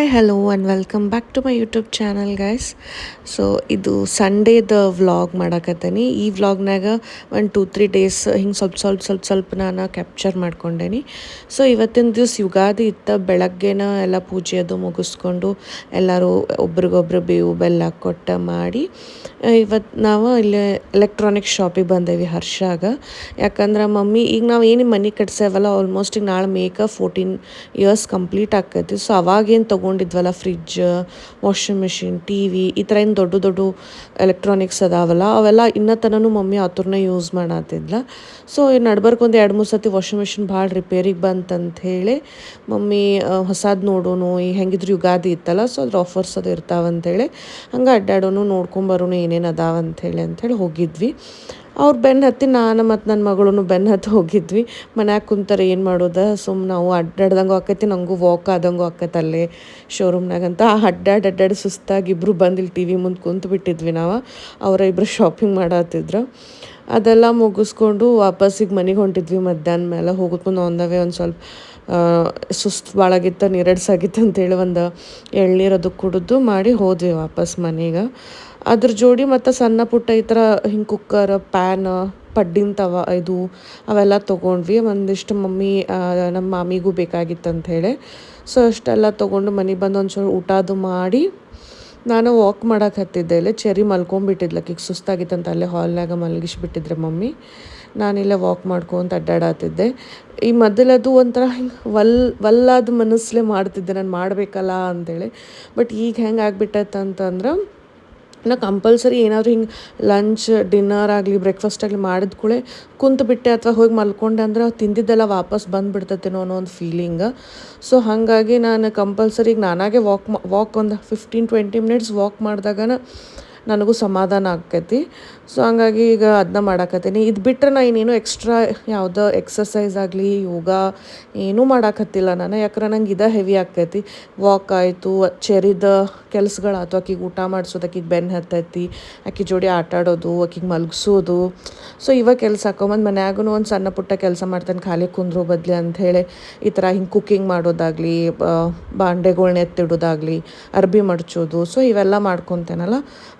Hi hello and welcome back to my YouTube channel guys. So ಇದು ಸಂಡೇದ vlog ಮಾಡಕತ್ತೀನಿ. ಈ ವ್ಲಾಗ್ನಾಗ 1-2-3 days ಹಿಂಗೆ ಸ್ವಲ್ಪ ನಾನು ಕ್ಯಾಪ್ಚರ್ ಮಾಡ್ಕೊಂಡೇನಿ. ಸೊ ಇವತ್ತಿನ ದಿವಸ ಯುಗಾದಿ ಇತ್ತು. ಬೆಳಗ್ಗೆನ ಎಲ್ಲ ಪೂಜೆ ಅದು ಮುಗಿಸ್ಕೊಂಡು ಎಲ್ಲರೂ ಒಬ್ರಿಗೊಬ್ರು ಬೇವು ಬೆಲ್ಲ ಕೊಟ್ಟು ಮಾಡಿ ಇವತ್ತು ನಾವು ಇಲ್ಲಿ ಎಲೆಕ್ಟ್ರಾನಿಕ್ ಶಾಪಿಗೆ ಬಂದೇವಿ ಹರ್ಷಾಗ. ಯಾಕಂದ್ರೆ ಮಮ್ಮಿ ಈಗ ನಾವು ಏನು ಮನೆ ಕಟ್ಸೇವಲ್ಲ ಆಲ್ಮೋಸ್ಟ್ ಈಗ ನಾಳೆ ಮೇಕ 14 ಇಯರ್ಸ್ ಕಂಪ್ಲೀಟ್ ಆಕೈತಿ. ಸೊ ಅವಾಗೇನು ತೊಗೊಂಡಿದ್ವಲ್ಲ fridge, washing machine, T V ಈ ಥರ ಏನು ದೊಡ್ಡ ಎಲೆಕ್ಟ್ರಾನಿಕ್ಸ್ ಅದಾವಲ್ಲ ಅವೆಲ್ಲ ಇನ್ನೂ ತನೂ ಮಮ್ಮಿ ಆತುರನ್ನ ಯೂಸ್ ಮಾಡತ್ತಿದ್ಲ. ಸೊ ನಡ್ಬರ್ಕ್ ಒಂದು 2-3 ಸತಿ ವಾಷಿಂಗ್ ಮಿಷಿನ್ ಭಾಳ ರಿಪೇರಿಗೆ ಬಂತಂತ ಹೇಳಿ ಮಮ್ಮಿ ಹೊಸದು ನೋಡೋನು, ಈ ಹೆಂಗಿದ್ರು ಯುಗಾದಿ ಇತ್ತಲ್ಲ ಸೊ ಅದ್ರ ಆಫರ್ಸ್ ಅದು ಇರ್ತಾವಂತೇಳಿ ಹಂಗೆ ಅಡ್ಡಾಡೋನು ನೋಡ್ಕೊಂಬರೋನು ಏನೇನು ಅಂಥೇಳಿ ಹೋಗಿದ್ವಿ. ಅವ್ರು ಬೆನ್ನು ಹತ್ತಿ ನಾನು ಮತ್ತು ನನ್ನ ಮಗಳು ಬೆನ್ನು ಹತ್ತಿ ಹೋಗಿದ್ವಿ. ಮನ್ಯಾಗ ಕುಂತಾರೆ ಏನು ಮಾಡೋದು, ಸುಮ್ಮನೆ ನಾವು ಅಡ್ಡಾಡ್ದಂಗೂ ಆಕೈತಿ, ನನಗೂ ವಾಕ್ ಆದಂಗೂ ಆಕೈತೆ ಅಲ್ಲೇ ಶೋರೂಮ್ನಾಗಂತ. ಅಡ್ಡಾಡಿ ಸುಸ್ತಾಗಿ ಇಬ್ಬರು ಬಂದು ಇಲ್ಲಿ ಟಿ ವಿ ಮುಂದೆ ಕುಂತು ಬಿಟ್ಟಿದ್ವಿ ನಾವು. ಅವರ ಇಬ್ಬರು ಶಾಪಿಂಗ್ ಮಾಡತ್ತಿದ್ರು. ಅದೆಲ್ಲ ಮುಗಿಸ್ಕೊಂಡು ವಾಪಸ್ಸಿಗೆ ಮನೆಗೆ ಹೊಂಟಿದ್ವಿ. ಮಧ್ಯಾಹ್ನ ಮೇಲೆ ಹೋಗೋದು ಒಂದವೇ ಒಂದು ಸ್ವಲ್ಪ ಸುಸ್ತು ಭಾಳಾಗಿತ್ತು, ನೀರಡ್ಸಾಗಿತ್ತು ಅಂತೇಳಿ ಒಂದು ಎಳ್ನೀರದು ಕುಡಿದು ಮಾಡಿ ಹೋದ್ವಿ ವಾಪಸ್ ಮನೆಗೆ. ಅದ್ರ ಜೋಡಿ ಮತ್ತು ಸಣ್ಣ ಪುಟ್ಟ ಈ ಥರ ಹಿಂಗೆ ಕುಕ್ಕರ್, ಪ್ಯಾನ್, ಪಡ್ಡಿನ ತವ ಇದು ಅವೆಲ್ಲ ತೊಗೊಂಡ್ವಿ. ಒಂದಿಷ್ಟು ಮಮ್ಮಿ ನಮ್ಮ ಮಾಮಿಗೂ ಬೇಕಾಗಿತ್ತು ಹೇಳಿ ಸೊ ಅಷ್ಟೆಲ್ಲ ತೊಗೊಂಡು ಮನೆಗೆ ಬಂದು ಒಂದು ಸ್ವಲ್ಪ ಊಟ ಅದು ಮಾಡಿ ನಾನು ವಾಕ್ ಮಾಡಕ್ಕೆ ಹತ್ತಿದ್ದೆ. ಇಲ್ಲೇ ಚೆರಿ ಮಲ್ಕೊಂಬಿಟ್ಟಿದ್ಲಕ್ಕೆ ಈಗ ಸುಸ್ತಾಗಿತ್ತಂತ ಅಲ್ಲೇ ಹಾಲ್ನಾಗ ಮಲಗಿಸ್ಬಿಟ್ಟಿದ್ರೆ ಮಮ್ಮಿ. ನಾನಿಲ್ಲೇ ವಾಕ್ ಮಾಡ್ಕೊಂತ ಅಡ್ಡಾಡತ್ತಿದ್ದೆ. ಈ ಮೊದಲದು ಒಂಥರ ಹಿಂಗೆ ವಲ್ಲಾದ ಮನಸ್ಸಲ್ಲೇ ಮಾಡ್ತಿದ್ದೆ ನಾನು ಮಾಡಬೇಕಲ್ಲ ಅಂಥೇಳಿ. ಬಟ್ ಈಗ ಹೆಂಗೆ ಆಗ್ಬಿಟ್ಟೈತೆ ಅಂತಂದ್ರೆ ನಾ ಕಂಪಲ್ಸರಿ ಏನಾದರೂ ಹಿಂಗೆ ಲಂಚ್, ಡಿನ್ನರ್ ಆಗಲಿ, ಬ್ರೇಕ್ಫಾಸ್ಟ್ ಆಗಲಿ ಮಾಡಿದ ಕೂಡಲೇ ಕುಂತುಬಿಟ್ಟೆ ಅಥವಾ ಹೋಗಿ ಮಲ್ಕೊಂಡೆ ಅಂದ್ರೆ ತಿಂದಿದ್ದೆಲ್ಲ ವಾಪಸ್ ಬಂದುಬಿಡ್ತೈತೇನೋ ಅನ್ನೋ ಒಂದು ಫೀಲಿಂಗ್. ಸೊ ಹಾಗಾಗಿ ನಾನು ಕಂಪಲ್ಸರಿ ಈಗ ನಾನಾಗೆ ವಾಕ್ ಒಂದು 15-20 ಮಿನಿಟ್ಸ್ ವಾಕ್ ಮಾಡಿದಾಗನ ನನಗೂ ಸಮಾಧಾನ ಆಕ್ಕೈತಿ. ಸೊ ಹಂಗಾಗಿ ಈಗ ಅದನ್ನ ಮಾಡಾಕತ್ತೀನಿ. ಇದು ಬಿಟ್ಟರೆ ನಾ ಇನ್ನೇನು ಎಕ್ಸ್ಟ್ರಾ ಯಾವುದೋ ಎಕ್ಸಸೈಸ್ ಆಗಲಿ, ಯೋಗ ಏನೂ ಮಾಡಾಕತ್ತಿಲ್ಲ ನಾನು. ಯಾಕಂದ್ರೆ ನಂಗೆ ಇದು ಹೆವಿ ಆಕ್ಕೈತಿ. ವಾಕ್ ಆಯಿತು, ಚೆರಿದ ಕೆಲ್ಸಗಳಾಯ್ತು, ಆಕಿಗೆ ಊಟ ಮಾಡಿಸೋದು, ಆಕಿಗೆ ಬೆನ್ನು ಹತ್ತೈತಿ, ಆಕಿ ಜೋಡಿ ಆಟ ಆಡೋದು, ಆಕಿಗೆ ಮಲಗಿಸೋದು. ಸೊ ಇವಾಗ ಕೆಲಸ ಹಾಕೊಂಬಂದು ಮನ್ಯಾಗೂ ಒಂದು ಸಣ್ಣ ಪುಟ್ಟ ಕೆಲಸ ಮಾಡ್ತೇನೆ ಖಾಲಿ ಕುಂದ್ರೋ ಬದಲಿ ಅಂಥೇಳಿ. ಈ ಥರ ಹಿಂಗೆ ಕುಕ್ಕಿಂಗ್ ಮಾಡೋದಾಗಲಿ, ಬಾಂಡೆಗಳ್ನ ಎತ್ತಿಡೋದಾಗಲಿ, ಅರ್ಬಿ ಮಡ್ಚೋದು, ಸೊ ಇವೆಲ್ಲ ಮಾಡ್ಕೊತೇನಲ್ಲ.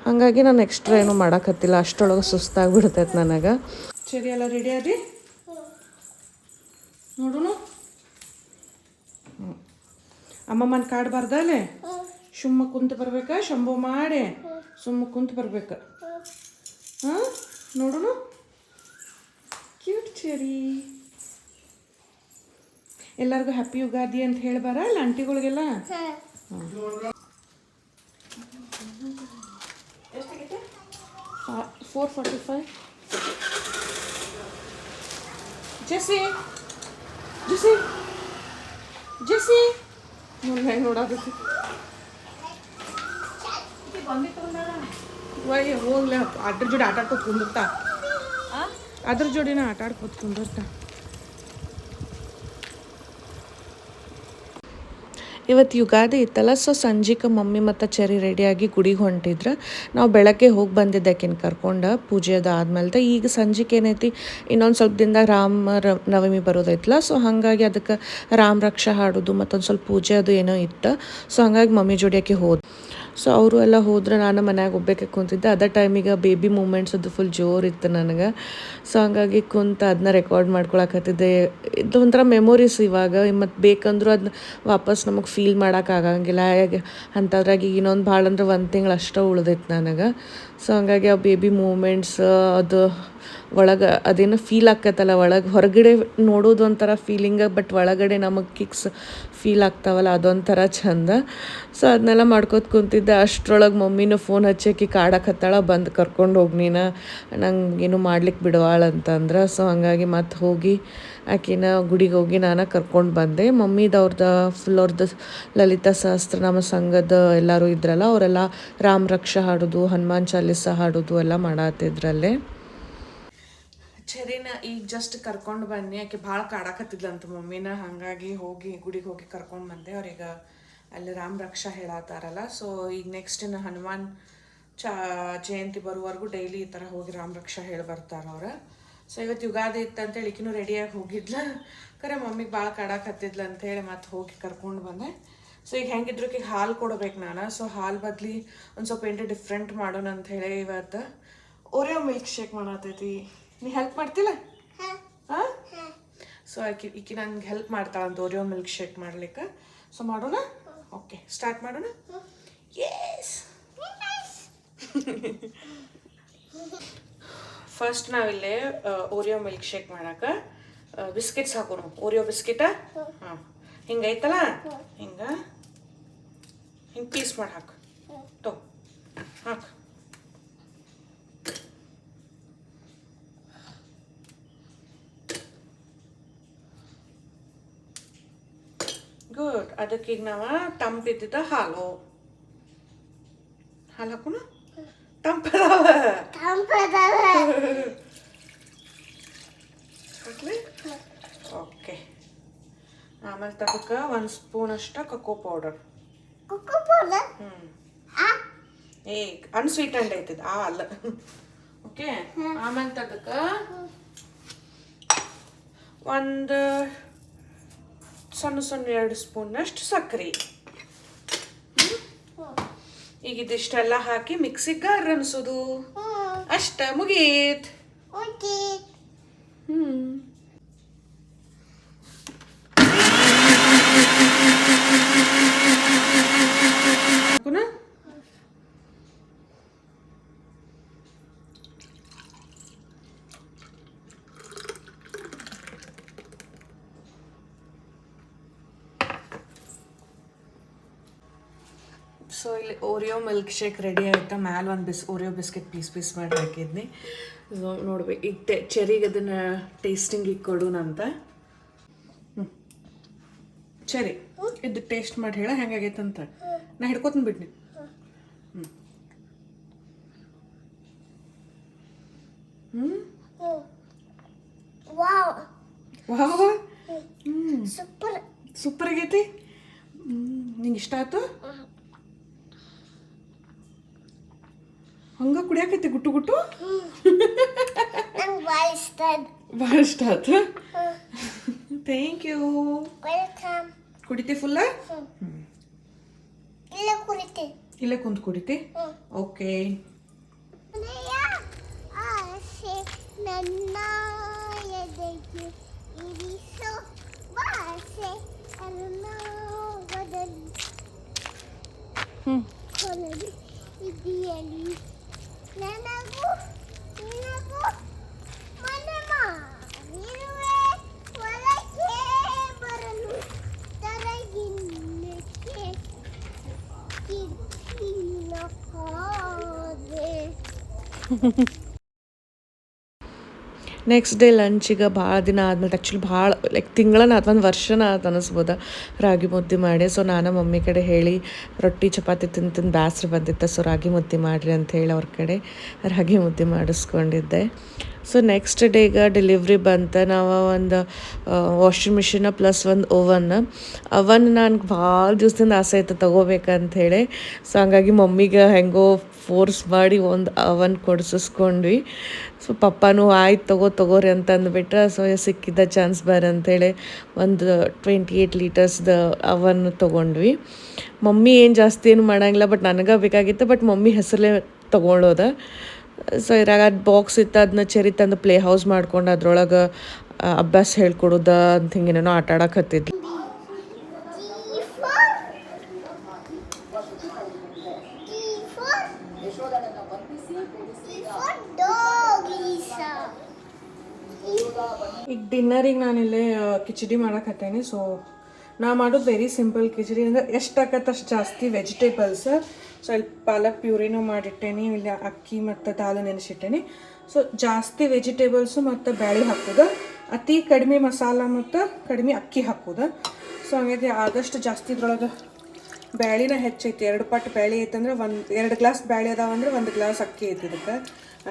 ಹಾಗಾಗಿ ನಾನು ಎಕ್ಸ್ಟ್ರಾ ಏನೂ ಮಾಡೋಕತ್ತಿಲ್ಲ. ಅಷ್ಟರೊಳಗೆ ಸುಸ್ತಾಗ್ಬಿಡ್ತೈತೆ ನನಗೆ. ಸರಿ ಎಲ್ಲ ರೆಡಿ ಆದಿ ನೋಡೋಣ. ಅಮ್ಮಮ್ಮನ ಕಾಡ್ಬಾರ್ದ ಅಲ್ಲೇ ಸುಮ್ಮ ಕುಂತು ಬರ್ಬೇಕಾ, ಶಂಭು ಮಾಡಿ ಸುಮ್ಮ ಕುಂತು ಬರ್ಬೇಕು. ಹಾಂ ನೋಡೋಣ. Cute cherry. ಎಲ್ಲರಿಗೂ ಹ್ಯಾಪಿ ಯುಗಾದಿ ಅಂತ ಹೇಳ್ಬಾರ ಅಲ್ಲ ಆಂಟಿಗಳಿಗೆಲ್ಲ. ಎಷ್ಟಾಗೈತೆ? 4:45. ಜೆಸಿ ನೋಡಾಕತ್ತಿ ಹೋಗ್ಲಿ. ಅದ್ರ ಜೋಡಿ ಆಟ ಆಡ್ಕೊತ ಕುಂದಿರ್ತಾ, ಅದ್ರ ಜೋಡಿನ ಆಟ ಆಡ್ಕೊತ ಕುಂದಿರ್ತಾ. ಇವತ್ತು ಯುಗಾದಿ ಇತ್ತಲ್ಲ, ಸೊ ಸಂಜೆಗೆ ಮಮ್ಮಿ ಮತ್ತು ಚೆರಿ ರೆಡಿಯಾಗಿ ಗುಡಿಗೆ ಹೊಂಟಿದ್ರು. ನಾವು ಬೆಳಗ್ಗೆ ಹೋಗಿ ಬಂದಿದ್ದೆ ಆಕಿನ ಕರ್ಕೊಂಡು ಪೂಜೆ ಅದು ಆದ್ಮೇಲೆ. ಈಗ ಸಂಜೆಗೆ ಏನೈತಿ, ಇನ್ನೊಂದು ಸ್ವಲ್ಪ ದಿನದಾಗ ನವಮಿ ಬರೋದೈತಲ್ಲ, ಸೊ ಹಾಗಾಗಿ ಅದಕ್ಕೆ ರಾಮ ರಕ್ಷಾ ಹಾಡೋದು ಮತ್ತೊಂದು ಸ್ವಲ್ಪ ಪೂಜೆ ಅದು ಏನೋ ಇತ್ತು. ಸೊ ಹಾಗಾಗಿ ಮಮ್ಮಿ ಜೋಡಿಯಾಕೆ ಹೋದ್. ಸೊ ಅವರು ಎಲ್ಲ ಹೋದ್ರೆ ನಾನು ಮನ್ಯಾಗ ಒಬ್ಬಕ್ಕೆ ಕುಂತಿದ್ದೆ. ಅದೇ ಟೈಮಿಗೆ ಬೇಬಿ ಮೂಮೆಂಟ್ಸ್ ಅದು ಫುಲ್ ಜೋರಿತ್ತು ನನಗೆ. ಸೊ ಹಂಗಾಗಿ ಕುಂತು ಅದನ್ನ ರೆಕಾರ್ಡ್ ಮಾಡ್ಕೊಳಕತ್ತಿದ್ದೆ. ಇದು ಒಂಥರ ಮೆಮೊರೀಸ್ ಇವಾಗ. ಮತ್ತು ಬೇಕಂದ್ರೂ ಅದನ್ನ ವಾಪಸ್ ನಮಗೆ ಫೀಲ್ ಮಾಡೋಕ್ಕಾಗಂಗಿಲ್ಲ. ಅಂಥದ್ರಾಗ ಇನ್ನೊಂದು ಭಾಳ ಅಂದ್ರೆ 1 ತಿಂಗಳು ಅಷ್ಟೇ ಉಳ್ದೈತೆ ನನಗೆ. ಸೊ ಹಂಗಾಗಿ ಆ ಬೇಬಿ ಮೂಮೆಂಟ್ಸ್ ಅದು ಒಳಗೆ ಅದೇನೋ ಫೀಲ್ ಆಕ್ಕತ್ತಲ್ಲ, ಒಳಗೆ ಹೊರಗಡೆ ನೋಡೋದು ಒಂಥರ ಫೀಲಿಂಗ, ಬಟ್ ಒಳಗಡೆ ನಮಗೆ ಕಿಕ್ಸ್ ಫೀಲ್ ಆಗ್ತಾವಲ್ಲ ಅದೊಂಥರ ಚಂದ. ಸೊ ಅದನ್ನೆಲ್ಲ ಮಾಡ್ಕೋತ ಕುಂತಿದ್ದೆ. ಅಷ್ಟರೊಳಗೆ ಮಮ್ಮಿನೂ ಫೋನ್ ಹಚ್ಚಿ ಕಾಡಕತ್ತಾಳ, ಬಂದು ಕರ್ಕೊಂಡು ಹೋಗಿ ನೀನು, ನಂಗೇನು ಮಾಡ್ಲಿಕ್ಕೆ ಬಿಡವಾಳ ಅಂತಂದ್ರೆ. ಸೊ ಹಂಗಾಗಿ ಮತ್ತೆ ಹೋಗಿ ಆಕಿನ ಗುಡಿಗೆ ಹೋಗಿ ನಾನು ಕರ್ಕೊಂಡು ಬಂದೆ. ಮಮ್ಮಿದವ್ರದ್ದು ಫುಲ್ ಅವ್ರದ್ದು ಲಲಿತಾ ಸಹಸ್ರನಾಮ ಸಂಘದ ಎಲ್ಲರೂ ಇದ್ರಲ್ಲ, ಅವರೆಲ್ಲ ರಾಮ ರಕ್ಷಾ ಹಾಡೋದು, ಹನುಮಾನ್ ಚಾಲೀಸ ಹಾಡೋದು ಎಲ್ಲ ಮಾಡತ್ತಿದ್ರಲ್ಲೇ. ಚೆರಿನ ಈಗ ಜಸ್ಟ್ ಕರ್ಕೊಂಡು ಬನ್ನಿ. ಆಕೆ ಭಾಳ ಕಾಡಾಕತ್ತಿದ್ಲಂತ ಮಮ್ಮಿನ. ಹಾಗಾಗಿ ಹೋಗಿ ಗುಡಿಗೆ ಹೋಗಿ ಕರ್ಕೊಂಡು ಬಂದೆ. ಅವ್ರಿಗೆ ಅಲ್ಲಿ ರಾಮ ರಕ್ಷಾ ಹೇಳತ್ತಾರಲ್ಲ. ಸೊ ಈಗ ನೆಕ್ಸ್ಟ್ ಇನ್ನು ಹನುಮಾನ್ ಜಯಂತಿ ಬರುವವರೆಗೂ ಡೈಲಿ ಈ ಥರ ಹೋಗಿ ರಾಮ ರಕ್ಷಾ ಹೇಳಿ ಬರ್ತಾರೆ ಅವ್ರು. ಸೊ ಇವತ್ತು ಯುಗಾದಿ ಇತ್ತಂತೇಳಿ ಈಕಿನೂ ರೆಡಿಯಾಗಿ ಹೋಗಿದ್ಲ. ಕರೆ ಮಮ್ಮಿಗೆ ಭಾಳ ಕಾಡಾಕತ್ತಿದ್ಲು ಅಂಥೇಳಿ ಮತ್ತೆ ಹೋಗಿ ಕರ್ಕೊಂಡು ಬಂದೆ. ಸೊ ಈಗ ಹೆಂಗಿದ್ರು ಈಗ ಹಾಲು ಕೊಡ್ಬೇಕು ನಾನು. ಸೊ ಹಾಲು ಬದ್ಲಿ ಒಂದು ಸ್ವಲ್ಪ ಏನ್ರಿ ಡಿಫ್ರೆಂಟ್ ಮಾಡೋಣ ಅಂತ ಹೇಳಿ ಇವತ್ತು ಓರಿಯೋ ಮಿಲ್ಕ್ ಶೇಕ್ ಮಾಡತೈತಿ. ನೀ ಹೆಲ್ಪ್ ಮಾಡ್ತಿಲ್ಲ? ಹಾಂ. ಸೊ ಈಕಿ ನಂಗೆ ಹೆಲ್ಪ್ ಮಾಡ್ತಾಳಂತ ಓರಿಯೋ ಮಿಲ್ಕ್ ಶೇಕ್ ಮಾಡ್ಲಿಕ್ಕೆ. ಸೊ ಮಾಡೋಣ? ಓಕೆ, ಸ್ಟಾರ್ಟ್ ಮಾಡೋಣ. ಯೆಸ್. ಫಸ್ಟ್ ನಾವಿಲ್ಲಿ ಓರಿಯೋ ಮಿಲ್ಕ್ ಶೇಕ್ ಮಾಡಕ್ಕೆ ಬಿಸ್ಕಿಟ್ಸ್ ಹಾಕೋಣ. ಓರಿಯೋ ಬಿಸ್ಕಿಟ ಹಾಂ ಹಿಂಗೈತಲ್ಲ, ಹಿಂಗೆ ಪೀಸ್ ಮಾಡಿ ಹಾಕು. ಹಾಕು. ಗುಡ್. ಅದಕ್ಕೆ ಈಗ ನಾವು ತಂಪಿದ್ದ ಹಾಲು ಹಾಕೋಣ. ತಂಪದಾವ ಓಕೆ. ಆಮೇಲೆ ತದಕ್ಕೆ 1 ಸ್ಪೂನ್ ಅಷ್ಟು ಕೊಕೋ ಪೌಡರ್. ಏ ಅನ್ಸ್ವೀಟೆಂಡ್ ಐತಿದ್ ಅಲ್ಲ. ಓಕೆ. ಆಮೇಲೆ ತದಕ್ಕೆ ಒಂದು ಸಣ್ಣ 2 ಸ್ಪೂನಷ್ಟು ಸಕ್ಕರೆ. ಈಗ ಇದಿಷ್ಟೆಲ್ಲ ಹಾಕಿ ಮಿಕ್ಸಿಗೆ ರನ್ಸೋದು ಅಷ್ಟ, ಮುಗೀತ್. ಸೊ ಇಲ್ಲಿ ಓರಿಯೋ ಮಿಲ್ಕ್ ಶೇಕ್ ರೆಡಿ ಆಯ್ತಾ. ಮ್ಯಾಲೆ ಒಂದು ಓರಿಯೋ ಬಿಸ್ಕೆಟ್ ಪೀಸ್ ಮಾಡಿ ಹಾಕಿದ್ನಿ. ಸೊ ನೋಡ್ಬೇಕು ಈಗ ಚೆರಿಗೆ ಅದನ್ನು ಟೇಸ್ಟಿಂಗಿಗೆ ಕೊಡೋಣಂತ. ಚೆರಿ ಇದು ಟೇಸ್ಟ್ ಮಾಡಿ ಹೇಳ ಹೆಂಗಾಗೈತಂತ. ನಾ ಹಿಡ್ಕೊತೀನಿ ಬಿಡ್ನಿ. ಸೂಪರ್ ಆಗೈತಿ. ನಿಂಗೆ ಇಷ್ಟ ಆಯ್ತು? ಹಂಗ ಕುಡಿಯಾಕೈತಿ ಗುಟ್ಟು ಗುಟ್ಟು. ಭಾಳ ಇಷ್ಟ ಆಯ್ತು. Thank you. ಕುಡಿತಿ ಫುಲ್ಲ? ಇಲ್ಲೇ ಕುಂತು ಕುಡಿತಿ? ಓಕೆ. ನೆಕ್ಸ್ಟ್ ಡೇ ಲಂಚಿಗೆ ಭಾಳ ದಿನ ಆದ್ಮೇಲೆ, ಆ್ಯಕ್ಚುಲಿ ಭಾಳ ಲೈಕ್ ತಿಂಗಳನ್ನ ಅಥವಾ ಒಂದು ವರ್ಷನ ಆಯ್ತು ಅನ್ನಿಸ್ಬೋದ ರಾಗಿ ಮುದ್ದೆ ಮಾಡಿ. ಸೊ ನಾನು ಮಮ್ಮಿ ಕಡೆ ಹೇಳಿ ರೊಟ್ಟಿ ಚಪಾತಿ ತಿಂದು ಬೇಸರ ಬಂದಿತ್ತು. ಸೊ ರಾಗಿ ಮುದ್ದೆ ಮಾಡಿರಿ ಅಂತ ಹೇಳಿ ಅವ್ರ ಕಡೆ ರಾಗಿ ಮುದ್ದೆ ಮಾಡಿಸ್ಕೊಂಡಿದ್ದೆ. ಸೊ ನೆಕ್ಸ್ಟ್ ಡೇಗೆ ಡೆಲಿವ್ರಿ ಬಂತು. ನಾವು ಒಂದು ವಾಷಿಂಗ್ ಮಿಷಿನ ಪ್ಲಸ್ ಒಂದು ಅವನ್ ನನಗೆ ಭಾಳ ದಿವಸದಿಂದ ಆಸೆ ಆಯ್ತು ತೊಗೋಬೇಕಂತ ಹೇಳಿ. ಸೊ ಹಂಗಾಗಿ ಮಮ್ಮಿಗೆ ಹೆಂಗೋ ಫೋರ್ಸ್ ಮಾಡಿ ಒಂದು ಅವನ್ ಕೊಡಿಸಿಸ್ಕೊಂಡ್ವಿ. ಸೊ ಪಪ್ಪನೂ ಆಯ್ತು ತಗೋರಿ ಅಂತ ಅಂದ್ಬಿಟ್ರೆ. ಸೊ ಸಿಕ್ಕಿದ್ದ ಚಾನ್ಸ್ ಅಂಥೇಳಿ ಒಂದು 28 ಲೀಟರ್ಸ್ದು ಅವನ್ ತೊಗೊಂಡ್ವಿ. ಮಮ್ಮಿ ಏನು ಜಾಸ್ತಿ ಏನು ಮಾಡೋಂಗಿಲ್ಲ, ಬಟ್ ನನಗೆ ಬೇಕಾಗಿತ್ತು. ಬಟ್ ಮಮ್ಮಿ ಹೆಸರಲ್ಲೇ ತೊಗೊಳೋದ. ಸೊ ಇರಾಗ ಬಾಕ್ಸ್ ಇತ್ತು, ಅದನ್ನ ಚೆರಿ ತಂದು ಪ್ಲೇ ಹೌಸ್ ಮಾಡ್ಕೊಂಡು ಅದ್ರೊಳಗೆ ಅಭ್ಯಾಸ ಹೇಳ್ಕೊಡೋದ ಅಂತ ಹಿಂಗೇನೇನೋ ಆಟ ಆಡಕತ್ತಿದ್ಲು. ಈಗ ಡಿನ್ನರಿಗೆ ನಾನಿಲ್ಲೇ ಕಿಚಡಿ ಮಾಡಕತ್ತೇನೆ. ಸೊ ನಾ ಮಾಡೋದು ವೆರಿ ಸಿಂಪಲ್ ಕಿಚಡಿ. ಅಂದ್ರೆ ಎಷ್ಟು ಆಕತ್ತೆ ಅಷ್ಟು ಜಾಸ್ತಿ ವೆಜಿಟೇಬಲ್ಸ್. ಸೊ ಇಲ್ಲಿ ಪಾಲಕ್ ಪ್ಯೂರಿನೂ ಮಾಡಿಟ್ಟೇನಿ, ಇಲ್ಲಿ ಅಕ್ಕಿ ಮತ್ತು ದಾಲ್ ನೆನೆಸಿಟ್ಟೇನಿ. ಸೊ ಜಾಸ್ತಿ ವೆಜಿಟೇಬಲ್ಸು ಮತ್ತು ಬ್ಯಾಳೆ ಹಾಕೋದು, ಅತಿ ಕಡಿಮೆ ಮಸಾಲ ಮತ್ತು ಕಡಿಮೆ ಅಕ್ಕಿ ಹಾಕೋದು. ಸೊ ಹಂಗಾಗಿ ಆದಷ್ಟು ಜಾಸ್ತಿ ಇದ್ರೊಳಗೆ ಬ್ಯಾಳಿನ ಹೆಚ್ಚೈತಿ. 2 ಪಟ್ಟು ಬ್ಯಾಳೆ ಐತಂದ್ರೆ 2 ಗ್ಲಾಸ್ ಬ್ಯಾಳೆ ಅದಾವಂದ್ರೆ 1 ಗ್ಲಾಸ್ ಅಕ್ಕಿ ಐತಿ ಇದಕ್ಕೆ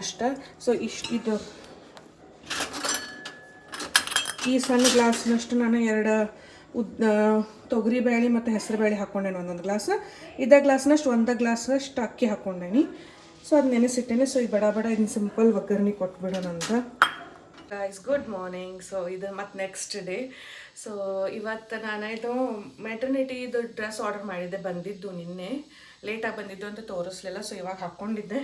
ಅಷ್ಟೇ. ಸೊ ಇದು ಈ ಸಣ್ಣ ಗ್ಲಾಸ್ನಷ್ಟು ನಾನು 2 ತೊಗರಿ ಬೇಳೆ ಮತ್ತು ಹೆಸರು ಬೇಳೆ ಹಾಕ್ಕೊಂಡೇನಿ 1 ಗ್ಲಾಸ್. ಇದೇ ಗ್ಲಾಸ್ನಷ್ಟು 1 ಗ್ಲಾಸಷ್ಟು ಅಕ್ಕಿ ಹಾಕ್ಕೊಂಡೇನಿ. ಸೊ ಅದು ನೆನೆಸಿಟ್ಟೇನೆ. ಸೊ ಈ ಬಡ ಇದನ್ನ ಸಿಂಪಲ್ ಒಗ್ಗರಣೆ ಕೊಟ್ಬಿಡೋಣಂತ. Guys good morning. ಸೊ ಇದು ಮತ್ತು ನೆಕ್ಸ್ಟ್ ಡೇ. ಸೊ ಇವತ್ತು ನಾನು ಇದು ಮೆಟರ್ನಿಟಿದು ಡ್ರೆಸ್ ಆರ್ಡರ್ ಮಾಡಿದ್ದೆ, ಬಂದಿದ್ದು ನಿನ್ನೆ ಲೇಟಾಗಿ ಬಂದಿದ್ದು ಅಂತ ತೋರಿಸ್ಲಿಲ್ಲ. ಸೊ ಇವಾಗ ಹಾಕ್ಕೊಂಡಿದ್ದೆ,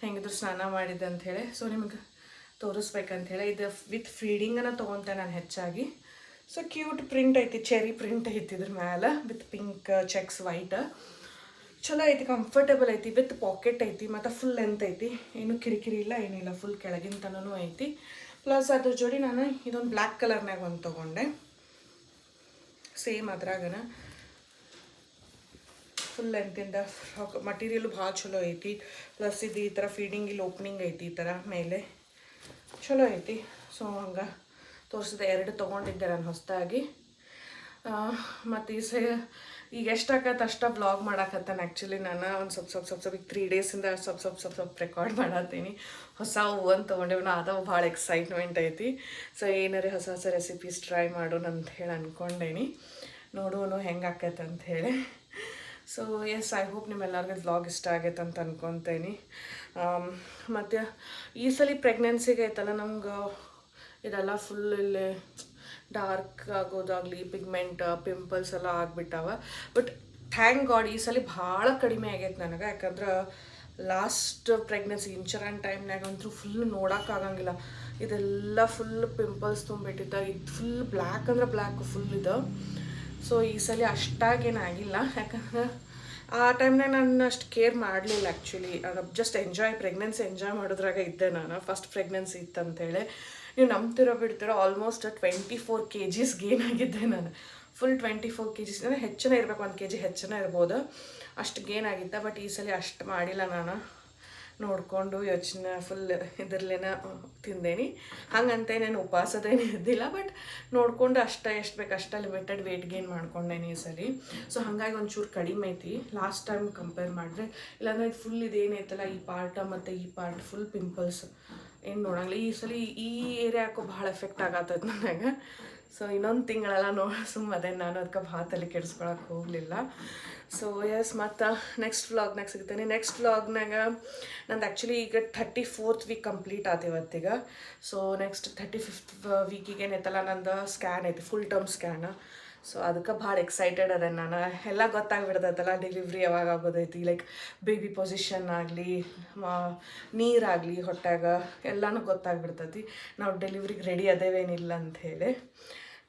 ಹೆಂಗಿದ್ರು ಸ್ನಾನ ಮಾಡಿದ್ದೆ ಅಂಥೇಳಿ. ಸೊ ನಿಮ್ಗೆ ತೋರಿಸ್ಬೇಕಂಥೇಳಿ ಇದು ವಿತ್ ಫೀಡಿಂಗನ್ನು ತೊಗೊತೆ ನಾನು ಹೆಚ್ಚಾಗಿ. ಸೊ ಕ್ಯೂಟ್ ಪ್ರಿಂಟ್ ಐತಿ, ಚೆರಿ ಪ್ರಿಂಟ್ ಐತಿ ಇದ್ರ ಮ್ಯಾಲೆ ವಿತ್ ಪಿಂಕ್ ಚೆಕ್ಸ್ ವೈಟ್. ಚಲೋ ಐತಿ, ಕಂಫರ್ಟೇಬಲ್ ಐತಿ, ವಿತ್ ಪಾಕೆಟ್ ಐತಿ, ಮತ್ತು ಫುಲ್ ಲೆಂತ್ ಐತಿ, ಏನು ಕಿರಿಕಿರಿ ಇಲ್ಲ ಏನಿಲ್ಲ, ಫುಲ್ ಕೆಳಗಿನ ತನೂ ಐತಿ. ಪ್ಲಸ್ ಅದ್ರ ಜೋಡಿ ನಾನು ಇದೊಂದು ಬ್ಲ್ಯಾಕ್ ಕಲರ್ನಾಗ ಒಂದು ತೊಗೊಂಡೆ, ಸೇಮ್ ಅದ್ರಾಗನ ಫುಲ್ ಲೆಂತಿಂದ ಮಟೀರಿಯಲ್ ಭಾಳ ಚಲೋ ಐತಿ. ಪ್ಲಸ್ ಇದು ಈ ಥರ ಫೀಡಿಂಗ್ ಇಲ್ಲಿ ಓಪನಿಂಗ್ ಐತಿ, ಈ ಥರ ಮೇಲೆ ಚಲೋ ಐತಿ. ಸೊ ಹಂಗೆ ತೋರಿಸಿದೆ, 2 ತೊಗೊಂಡಿದ್ದೆ ನಾನು ಹೊಸದಾಗಿ. ಮತ್ತು ಈಗ ಎಷ್ಟಾಗತ್ತೆ ಅಷ್ಟು ವ್ಲಾಗ್ ಮಾಡಾಕತ್ತಾನೆ. ಆ್ಯಕ್ಚುಲಿ ನಾನು ಒಂದು ಸ್ವಲ್ಪ ಈಗ 3 ಡೇಸಿಂದ ಸ್ವಲ್ಪ ರೆಕಾರ್ಡ್ ಮಾಡತ್ತೀನಿ. ಹೊಸ ಓವನ್ ತೊಗೊಂಡೇವ್, ಅದಾವ ಭಾಳ ಎಕ್ಸೈಟ್ಮೆಂಟ್ ಐತಿ. ಸೊ ಏನಾರೇ ಹೊಸ ಹೊಸ ರೆಸಿಪೀಸ್ ಟ್ರೈ ಮಾಡೋಣ ಅಂತ ಹೇಳಿ ಅಂದ್ಕೊಂಡೇನಿ. ನೋಡೋನು ಹೆಂಗೆ ಆಕೈತೆ ಅಂಥೇಳಿ. ಸೊ ಎಸ್, ಐ ಹೋಪ್ ನಿಮ್ಮೆಲ್ಲರಿಗೂ ವ್ಲಾಗ್ ಇಷ್ಟ ಆಗೈತೆ ಅಂತ ಅನ್ಕೊತೇನೆ. ಮತ್ತು ಈ ಸಲ ಪ್ರೆಗ್ನೆನ್ಸಿಗೆ ಐತಲ್ಲ ನಮ್ಗೆ ಇದೆಲ್ಲ ಫುಲ್ ಇಲ್ಲಿ ಡಾರ್ಕ್ ಆಗೋದಾಗಲಿ, ಪಿಗ್ಮೆಂಟ್ ಪಿಂಪಲ್ಸ್ ಎಲ್ಲ ಆಗಿಬಿಟ್ಟಾವ. ಬಟ್ ಥ್ಯಾಂಕ್ ಗಾಡ್ ಈ ಸಲ ಭಾಳ ಕಡಿಮೆ ಆಗೈತೆ ನನಗೆ. ಯಾಕಂದ್ರೆ ಲಾಸ್ಟ್ ಪ್ರೆಗ್ನೆನ್ಸಿ ಇಂಚರಾನ್ ಟೈಮ್ನಾಗ ಅಂತೂ ಫುಲ್ ನೋಡೋಕ್ಕಾಗಂಗಿಲ್ಲ, ಇದೆಲ್ಲ ಫುಲ್ ಪಿಂಪಲ್ಸ್ ತುಂಬಿಟ್ಟಿದ್ದ. ಇದು ಫುಲ್ ಬ್ಲ್ಯಾಕ್ ಅಂದ್ರೆ ಬ್ಲ್ಯಾಕ್ ಫುಲ್ ಇದು. ಸೊ ಈ ಸಲ ಅಷ್ಟಾಗೇನಾಗಿಲ್ಲ, ಯಾಕಂದ್ರೆ ಆ ಟೈಮ್ನಾಗ ನಾನು ಅಷ್ಟು ಕೇರ್ ಮಾಡಲಿಲ್ಲ. ಆ್ಯಕ್ಚುಲಿ ಜಸ್ಟ್ ಪ್ರೆಗ್ನೆನ್ಸಿ ಎಂಜಾಯ್ ಮಾಡೋದ್ರಾಗ ಇದ್ದೆ ನಾನು. ಫಸ್ಟ್ ಪ್ರೆಗ್ನೆನ್ಸಿ ಇತ್ತಂತೇಳಿ ನೀವು ನಂಬ್ತಿರೋ ಬಿಡ್ತಿರೋ ಆಲ್ಮೋಸ್ಟ್ 24 kgs ಗೇನ್ ಆಗಿದ್ದೆ ನಾನು. ಫುಲ್ 24 kgs ಅಂದರೆ ಹೆಚ್ಚನೇ ಇರಬೇಕು, 1 kg ಹೆಚ್ಚನೇ ಇರ್ಬೋದು, ಅಷ್ಟು ಗೇನ್ ಆಗಿದ್ದೆ. ಬಟ್ ಈ ಸಲ ಅಷ್ಟು ಮಾಡಿಲ್ಲ, ನಾನು ನೋಡಿಕೊಂಡು ಯೋಚನೆ ಫುಲ್ ಇದ್ರಲ್ಲೇನ ತಿಂದೇನಿ. ಹಂಗಂತೇನೇನು ಉಪವಾಸದೇನು ಇದ್ದಿಲ್ಲ, ಬಟ್ ನೋಡಿಕೊಂಡು ಎಷ್ಟು ಬೇಕು ಅಷ್ಟು ಲಿಮಿಟೆಡ್ ವೇಟ್ ಗೇನ್ ಮಾಡ್ಕೊಂಡೇನಿ ಈ ಸಲ. ಸೊ ಹಾಗಾಗಿ ಒಂಚೂರು ಕಡಿಮೆ ಐತಿ ಲಾಸ್ಟ್ ಟೈಮ್ ಕಂಪೇರ್ ಮಾಡಿದ್ರೆ. ಇಲ್ಲಾಂದರೆ ಇದು ಫುಲ್ ಇದೇನೈತಲ್ಲ ಈ ಪಾರ್ಟ ಮತ್ತು ಈ ಪಾರ್ಟ್ ಫುಲ್ ಪಿಂಪಲ್ಸ್ ಏನು ನೋಡಂಗಿಲ್ಲ. ಈ ಸಲ ಈ ಏರಿಯಾಕ್ಕೂ ಭಾಳ ಎಫೆಕ್ಟ್ ಆಗತ್ತದ ನನಗೆ. ಸೊ ಇನ್ನೊಂದು ತಿಂಗಳೆಲ್ಲ ಸುಮ್ಮನೆ ನಾನು ಅದಕ್ಕೆ ಭಾಳ ತಲೆ ಕೆಡಿಸ್ಕೊಳಕ್ಕೆ ಹೋಗಲಿಲ್ಲ. ಸೊ ಎಸ್, ಮತ್ತು ನೆಕ್ಸ್ಟ್ ವ್ಲಾಗ್ನಾಗ ಸಿಗ್ತೇನೆ. ನೆಕ್ಸ್ಟ್ ವ್ಲಾಗ್ನಾಗ ನಂದು ಆ್ಯಕ್ಚುಲಿ ಈಗ 34th ವೀಕ್ ಕಂಪ್ಲೀಟ್ ಆತ ಇವತ್ತಿಗೆ. ಸೊ ನೆಕ್ಸ್ಟ್ 35th ವೀಕಿಗೆ ಏನೈತಲ್ಲ ನಂದು ಸ್ಕ್ಯಾನ್ ಐತಿ, ಫುಲ್ ಟರ್ಮ್ ಸ್ಕ್ಯಾನ್. ಸೊ ಅದಕ್ಕೆ ಭಾಳ ಎಕ್ಸೈಟೆಡ್ ಅದೇ ನಾನು. ಎಲ್ಲ ಗೊತ್ತಾಗ್ಬಿಡ್ತೈತಲ್ಲ ಡೆಲಿವ್ರಿ ಯಾವಾಗ ಆಗೋದೈತಿ, ಲೈಕ್ ಬೇಬಿ ಪೊಸಿಷನ್ ಆಗಲಿ, ನೀರಾಗಲಿ ಹೊಟ್ಯಾಗ ಎಲ್ಲನೂ ಗೊತ್ತಾಗ್ಬಿಡ್ತೈತಿ. ನಾವು ಡೆಲಿವ್ರಿಗೆ ರೆಡಿ ಅದೇವೇನಿಲ್ಲ ಅಂಥೇಳಿ.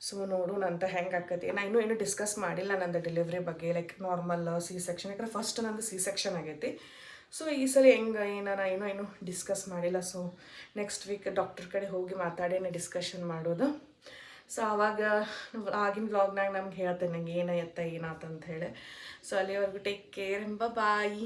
ಸೊ ನೋಡೋಣ ಅಂತ ಹೆಂಗೆ ಆಕೈತಿ. ನಾನು ಇನ್ನೂ ಡಿಸ್ಕಸ್ ಮಾಡಿಲ್ಲ ನಂದು ಡೆಲಿವ್ರಿ ಬಗ್ಗೆ, ಲೈಕ್ ನಾರ್ಮಲ್ ಸಿ ಸೆಕ್ಷನ್. ಯಾಕಂದ್ರೆ ಫಸ್ಟ್ ನಂದು ಸಿ ಸೆಕ್ಷನ್ ಆಗೈತಿ. ಸೊ ಈ ಸಲ ಹೆಂಗೆ ನಾನು ಇನ್ನೂ ಡಿಸ್ಕಸ್ ಮಾಡಿಲ್ಲ. ಸೊ ನೆಕ್ಸ್ಟ್ ವೀಕ್ ಡಾಕ್ಟರ್ ಕಡೆ ಹೋಗಿ ಮಾತಾಡೇನೆ ಡಿಸ್ಕಷನ್ ಮಾಡೋದು. ಸೊ ಆವಾಗ ಆಗಿನ ವ್ಲಾಗ್ನಾಗ ನಮ್ಗೆ ಹೇಳ್ತೇನೆ ನಂಗೆ ಏನಾಯ್ತ ಏನಾತಂತ ಹೇಳಿ. ಸೊ ಅಲ್ಲಿವರೆಗೂ ಟೇಕ್ ಕೇರ್, ಬಾಯ್.